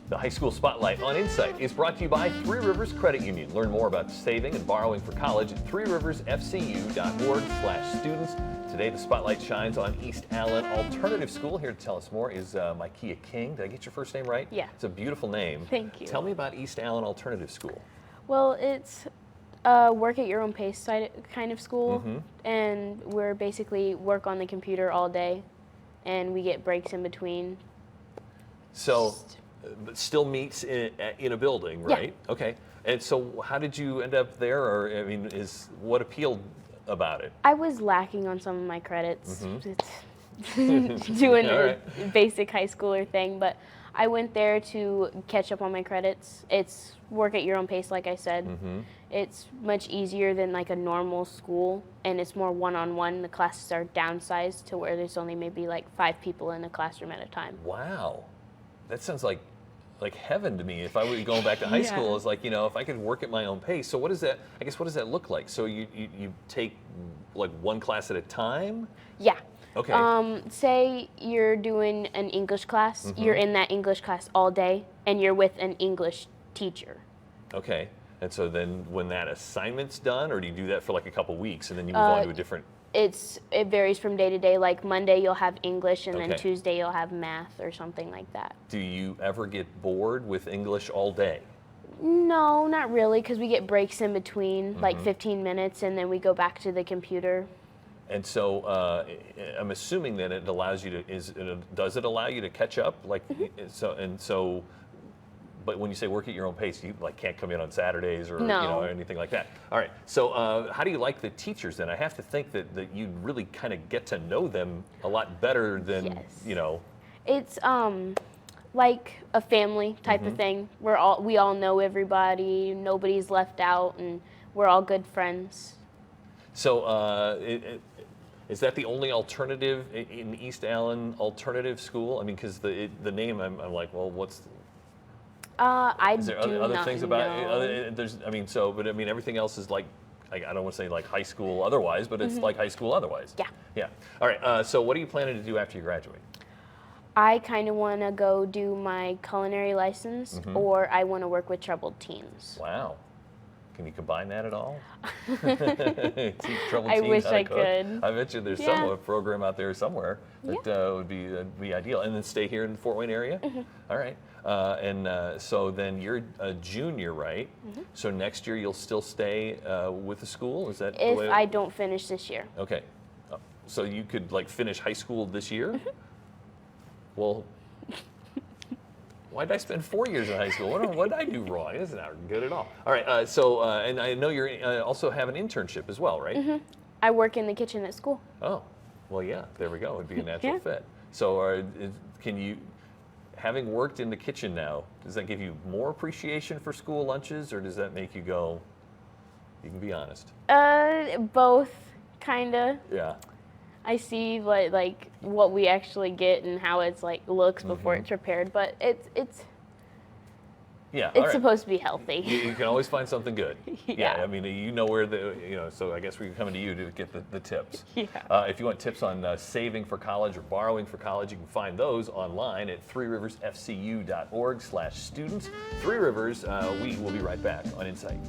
The High School Spotlight on Insight is brought to you by 3Rivers Credit Union. Learn more about saving and borrowing for college at 3riversfcu.org/students. Today, the spotlight shines on East Allen Alternative School. Here to tell us more is Micaiah King. Did I get your first name right? Yeah. It's a beautiful name. Thank you. Tell me about East Allen Alternative School. Well, it's work at your own pace kind of school, and we're basically work on the computer all day, and we get breaks in between. So, but still meets in a building, right? Yeah. Okay. And so, how did you end up there? Or I mean, what appealed about it? I was lacking on some of my credits. It's doing a basic high schooler thing, but I went there to catch up on my credits. It's work at your own pace, like I said. It's much easier than like a normal school, and it's more one-on-one. The classes are downsized to where there's only maybe like 5 people in a classroom at a time. Wow, that sounds like heaven to me. If I were going back to high school, it's like, if I could work at my own pace. So what does that? I guess what does that look like? So you take like one class at a time? Yeah. Okay. Say you're doing an English class. You're in that English class all day, and you're with an English teacher. Okay. And so then when that assignment's done, or do you do that for like a couple weeks and then you move on to a different? It varies from day to day. Like Monday you'll have English, and then Okay. Tuesday you'll have math or something like that. Do you ever get bored with English all day? No, not really, because we get breaks in between, like 15 minutes, and then we go back to the computer. And so I'm assuming that it allows you to. Does it allow you to catch up? Like so. But when you say work at your own pace, you like can't come in on Saturdays or No. or anything like that. All right. So how do you like the teachers then? I have to think that you really kind of get to know them a lot better than Yes. It's like a family type of thing. We all know everybody. Nobody's left out, and we're all good friends. So is that the only alternative in East Allen alternative school? I mean, because the name, I'm like, well, what's Is there do other not things about know. it? But everything else is like I don't want to say like high school otherwise, but it's like high school otherwise. Yeah. Yeah. All right. So what are you planning to do after you graduate? I kind of want to go do my culinary license, or I want to work with troubled teens. Wow. Can you combine that at all? Teach troubled I teens wish how to I cook? could. I bet you there's some program out there somewhere that would be ideal. And then stay here in the Fort Wayne area? All right. So then you're a junior, right? So next year you'll still stay with the school? Is that the If way? I don't finish this year. Okay. So you could like finish high school this year? Well, why did I spend 4 years in high school? What did I do wrong? This is not good at all. All right. And I know you also have an internship as well, right? I work in the kitchen at school. Oh, well, yeah. There we go. It'd be a natural fit. So, having worked in the kitchen now, does that give you more appreciation for school lunches, or does that make you go? You can be honest. Both, kinda. Yeah. I see what we actually get and how it's like looks before it's prepared, but it's Yeah. all right. supposed to be healthy. You can always find something good. Yeah. I mean, you know where so I guess we're coming to you to get the tips. Yeah. If you want tips on saving for college or borrowing for college, you can find those online at 3riversfcu.org/students. 3 Rivers, we will be right back on Insight.